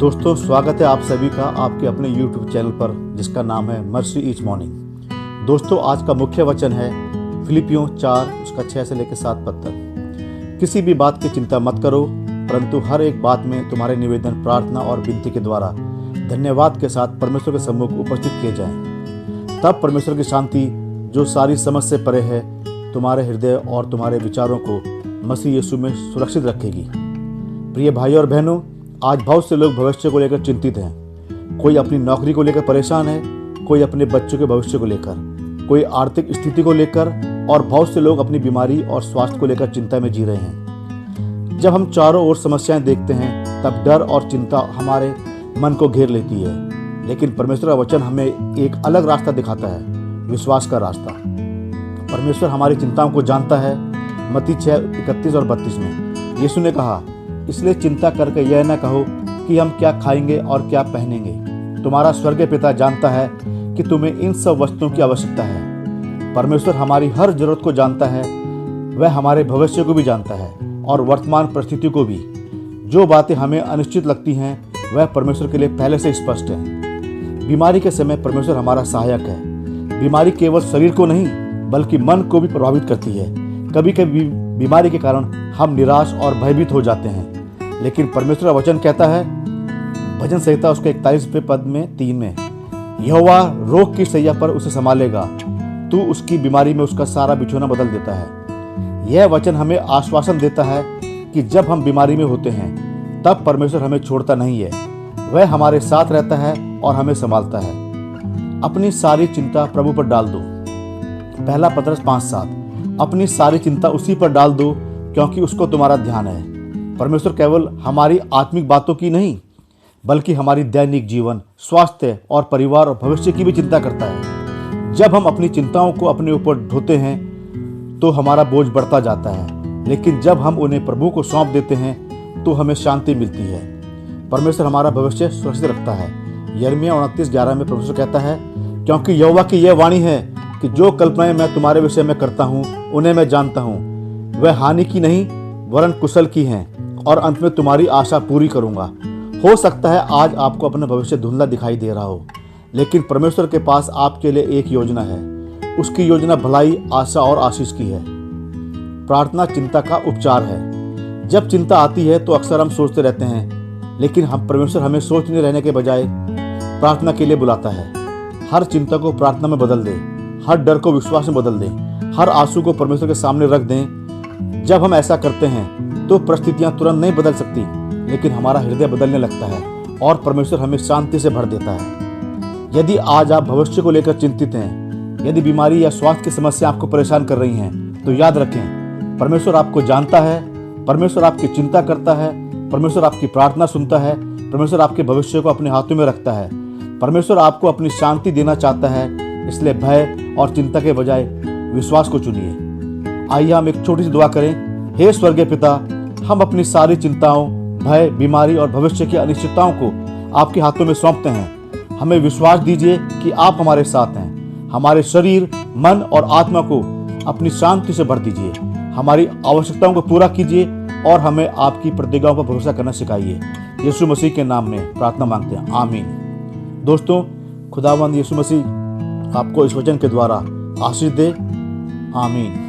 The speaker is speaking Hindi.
दोस्तों, स्वागत है आप सभी का आपके अपने YouTube चैनल पर जिसका नाम है मर्सी ईच मॉर्निंग। दोस्तों, आज का मुख्य वचन है फिलिपियों 4 उसका 6 से लेकर 7 पद तक। किसी भी बात की चिंता मत करो, परंतु हर एक बात में तुम्हारे निवेदन प्रार्थना और विनती के द्वारा धन्यवाद के साथ परमेश्वर के सम्मुख उपस्थित किए जाएं। तब परमेश्वर की शांति जो सारी समझ से परे है तुम्हारे हृदय और तुम्हारे विचारों को मसीह यीशु में सुरक्षित रखेगी। प्रिय भाई और बहनों, आज बहुत से लोग भविष्य को लेकर चिंतित हैं। कोई अपनी नौकरी को लेकर परेशान है, कोई अपने बच्चों के भविष्य को लेकर, कोई आर्थिक स्थिति को लेकर, और बहुत से लोग अपनी बीमारी और स्वास्थ्य को लेकर चिंता में जी रहे हैं। जब हम चारों ओर समस्याएं देखते हैं तब डर और चिंता हमारे मन को घेर लेती है, लेकिन परमेश्वर का वचन हमें एक अलग रास्ता दिखाता है, विश्वास का रास्ता। परमेश्वर हमारी चिंताओं को जानता है। मत्ती 6:31 और 32 में यीशु ने कहा, इसलिए चिंता करके यह न कहो कि हम क्या खाएंगे और क्या पहनेंगे। तुम्हारा स्वर्गीय पिता जानता है कि तुम्हें इन सब वस्तुओं की आवश्यकता है। परमेश्वर हमारी हर जरूरत को जानता है। वह हमारे भविष्य को भी जानता है और वर्तमान परिस्थिति को भी। जो बातें हमें अनिश्चित लगती हैं वह परमेश्वर के लिए पहले से स्पष्ट है। बीमारी के समय परमेश्वर हमारा सहायक है। बीमारी केवल शरीर को नहीं बल्कि मन को भी प्रभावित करती है। कभी कभी बीमारी के कारण हम निराश और भयभीत हो जाते हैं, लेकिन परमेश्वर का वचन कहता है भजन संहिता उसके 41वें पद में 3 में, यहोवा रोग की सैया पर उसे संभालेगा, तू उसकी बीमारी में उसका सारा बिछौना बदल देता है। यह वचन हमें आश्वासन देता है कि जब हम बीमारी में होते हैं तब परमेश्वर हमें छोड़ता नहीं है। वह हमारे साथ रहता है और हमें संभालता है। अपनी सारी चिंता प्रभु पर डाल दो। पहला पतरस 5:7। अपनी सारी चिंता उसी पर डाल दो क्योंकि उसको तुम्हारा ध्यान है। परमेश्वर केवल हमारी आत्मिक बातों की नहीं बल्कि हमारी दैनिक जीवन, स्वास्थ्य और परिवार और भविष्य की भी चिंता करता है। जब हम अपनी चिंताओं को अपने ऊपर ढोते हैं तो हमारा बोझ बढ़ता जाता है, लेकिन जब हम उन्हें प्रभु को सौंप देते हैं तो हमें शांति मिलती है। परमेश्वर हमारा भविष्य सुरक्षित रखता है। यिर्मयाह 29:11 में परमेश्वर कहता है, क्योंकि यहोवा की यह वाणी है कि जो कल्पनाएं मैं तुम्हारे विषय में करता हूँ उन्हें मैं जानता हूँ। वह हानि की नहीं वरन कुशल की हैं, और अंत में तुम्हारी आशा पूरी करूंगा। हो सकता है आज आपको अपना भविष्य धुंधला दिखाई दे रहा हो, लेकिन परमेश्वर के पास आपके लिए एक योजना है। उसकी योजना भलाई, आशा और आशीष की है। प्रार्थना चिंता का उपचार है। जब चिंता आती है तो अक्सर हम सोचते रहते हैं, लेकिन परमेश्वर हमें सोचने रहने के बजाय प्रार्थना के लिए बुलाता है। हर चिंता को प्रार्थना में बदल दें, हर डर को विश्वास में बदल दें, हर आंसू को परमेश्वर के सामने रख दें। जब हम ऐसा करते हैं तो परिस्थितियां तुरंत नहीं बदल सकती, लेकिन हमारा हृदय बदलने लगता है और परमेश्वर हमें शांति से भर देता है। यदि आज आप भविष्य को लेकर चिंतित हैं, यदि बीमारी या स्वास्थ्य की समस्या आपको परेशान कर रही हैं, तो याद रखें परमेश्वर आपको जानता है, परमेश्वर आपकी चिंता करता है, परमेश्वर आपकी प्रार्थना सुनता है, परमेश्वर आपके भविष्य को अपने हाथों में रखता है। परमेश्वर आपको अपनी शांति देना चाहता है, इसलिए भय और चिंता के बजाय विश्वास को चुनिए। आइए हम एक छोटी सी दुआ करें। हे स्वर्गीय पिता, हम अपनी सारी चिंताओं, भय, बीमारी और भविष्य की अनिश्चितताओं को आपके हाथों में सौंपते हैं। हमें विश्वास दीजिए कि आप हमारे साथ हैं। हमारे शरीर, मन और आत्मा को अपनी शांति से भर दीजिए। हमारी आवश्यकताओं को पूरा कीजिए और हमें आपकी प्रतिज्ञाओं पर भरोसा करना सिखाइए। यीशु मसीह के नाम में प्रार्थना मांगते हैं, आमीन। दोस्तों, खुदावंद यीशु मसीह आपको इस वचन के द्वारा आशीष दे, आमीन।